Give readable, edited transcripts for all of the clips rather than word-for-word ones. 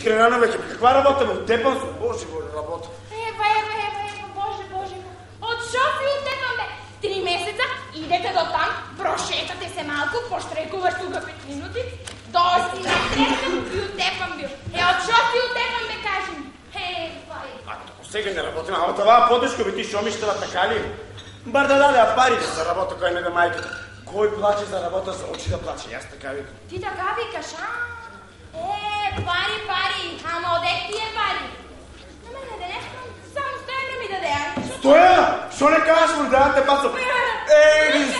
Искрен рано веќе, каква работа бе? Утепан сум, Боже, работа. Ева, Боже. Од Шофи утепан бе. 3 месеца, идете до там, прошетате се малку, поштрекуваш тука 5 минути, доси на трескам и утепан бил. Од Шофи утепан бе, кажем. Ева. Сега не работим, ама това подешко бе ти шомиштава, така ли? Бар да даде парите за работа кој не да мајката. Кој плаче за работа, за очи да плаче, јас така викам. Ти така викаш, а? Пари, ама одек ти е пари? На мене да нещо, само Стоян не ми даде, а? Стоян? Шо не кажеш му да те бацам?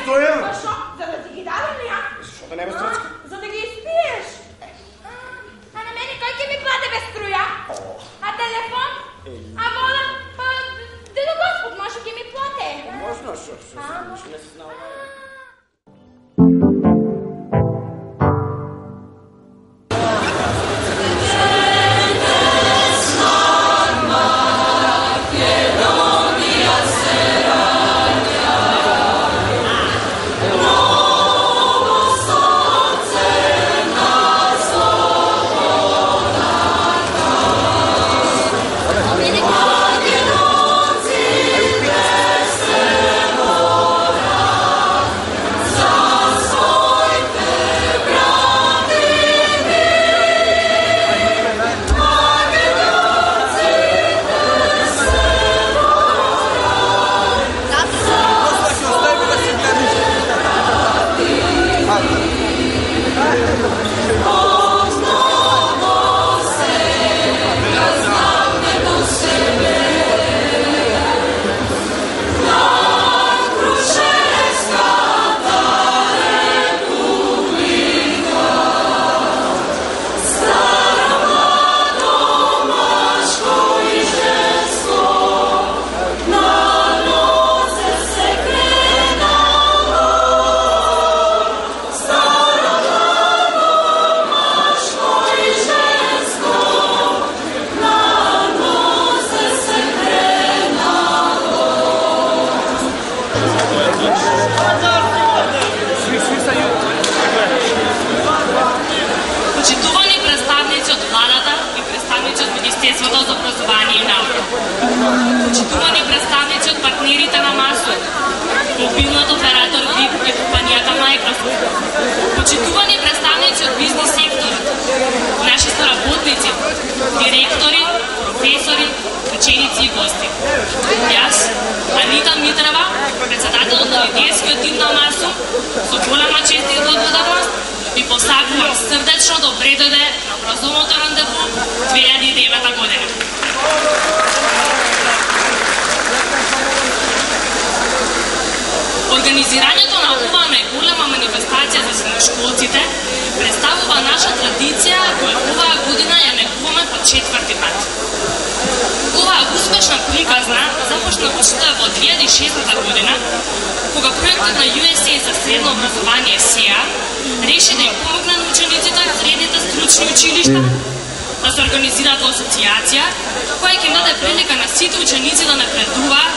Стоян! Шо? За да ти ги дадам ли, а? Шо да не бе стръцка? За да ги изпиеш. А на мене кой ќе ми плате без струя? А телефон? А вода? Дедо Господ може ќе ми плате. Можно, шо не се знал. Организирањето на оваа најголема манифестација за средношколците представува наша традиција која оваа година ја негуваме по 4-ти пат. Оваа успешна приказна започна во 2006 година, кога проектот на USA за средно образование СЕА реши да им помогне на учениците од средните стручни училишта да се организираат во асоцијација која ќе даде прилика на сите ученици да напредуваат,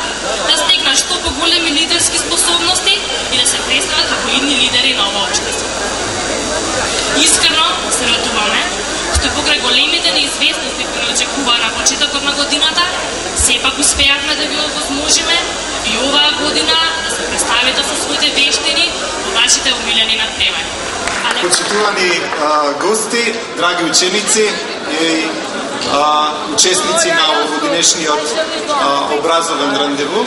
да стекнат што поголеми лидерски способности и да се представат како идни лидери на ова општество. Искрено се радуваме што покрај големите неизвестности кои ни очекуваа на почетокот на годината, сепак успеавме да ги овозможиме и оваа година да се представите со своите вештини во вашите омилени надпревари. Почитувани гости, драги ученици и учесници на овогодинешниот образовен рандеву.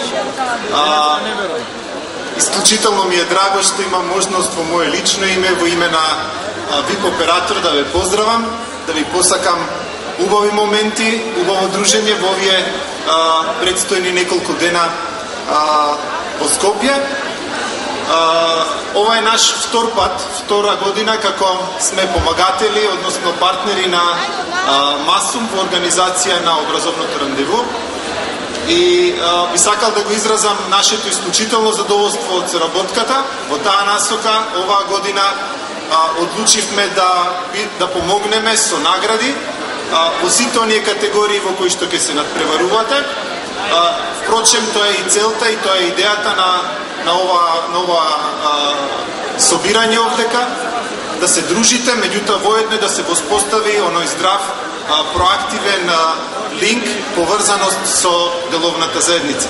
Исклучително ми е драго што имам можност во моје лично име, во име на ВИП оператор да ве поздравам, да ви посакам убави моменти, убаво дружење во овие предстојни неколку дена во Скопје. Ова е наш втора година како сме помагатели, односно партнери на МАСУМ во организација на образовното рандеву. И би сакал да го изразам нашето исклучително задоволство од соработката. Во таа насока оваа година одлучивме да помогнеме со награди во сите оние категории во кои што ќе се надпреварувате. Впрочем, тоа е и целта и тоа е идејата на ова собирање овдека, да се дружите, меѓутоа воедно да се воспостави оној здрав проактивен линк, поврзаност со деловната заедница.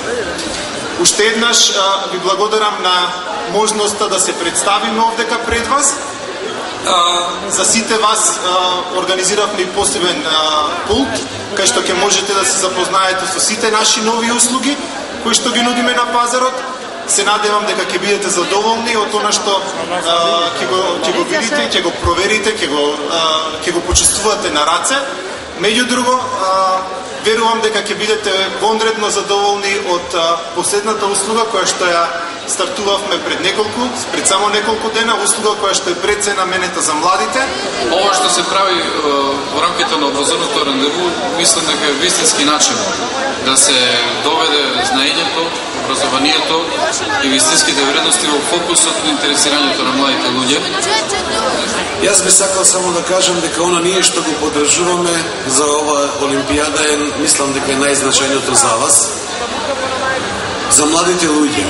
Уште еднаш ви благодарам на можноста да се представиме овдека пред вас. За сите вас организиравме и посебен пулт, кај што ќе можете да се запознаете со сите наши нови услуги, кои што ги нудиме на пазарот. Се надевам дека ќе бидете задоволни од она што ќе го видите, ќе го проверите, ќе го почувствувате на раце. Меѓу друго, верувам дека ќе бидете вонредно задоволни од последната услуга која што ја стартувавме пред само неколку дена, услуга која што е прецена менета за младите. Ова што се прави во рамките на образовното рандеву, мислам дека е вистински начин да се доведе знаењето, образованието и вистинските вредности во фокусот на интересирањето на младите луѓе. Јас би сакал само да кажам дека она ние што го поддржуваме за ова Олимпијада е, мислам дека е најзначајното за вас, за младите луѓе.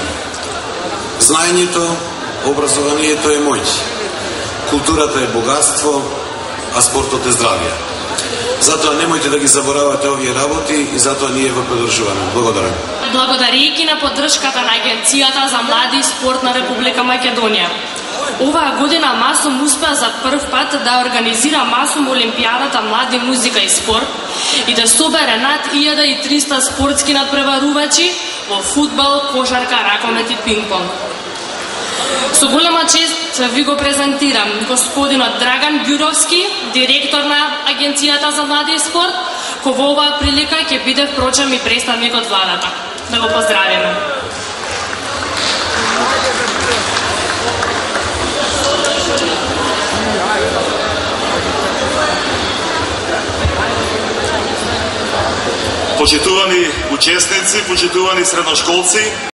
Знаењето, образованието е моќ. Културата е богатство, а спортот е здравје. Затоа немојте да ги заборавате овие работи и затоа ние го поддржуваме. Благодарам. Благодарејќи на поддршката на Агенцијата за млади и спорт на Република Македонија, оваа година МАСУМ успеа за прв пат да организира МАСУМ Олимпијадата Млади музика и спорт и да собере над 1300 спортски надпреварувачи во фудбал, кошарка, ракомет и пинг-понг. Со голема чест ви го презентирам господинот Драган Бюровски, директор на Агенцијата за млади и спорт, кој во оваа прилика ќе биде впрочем и представник од владата. Да го поздравиме. Почитувани учесници, почитувани средношколци,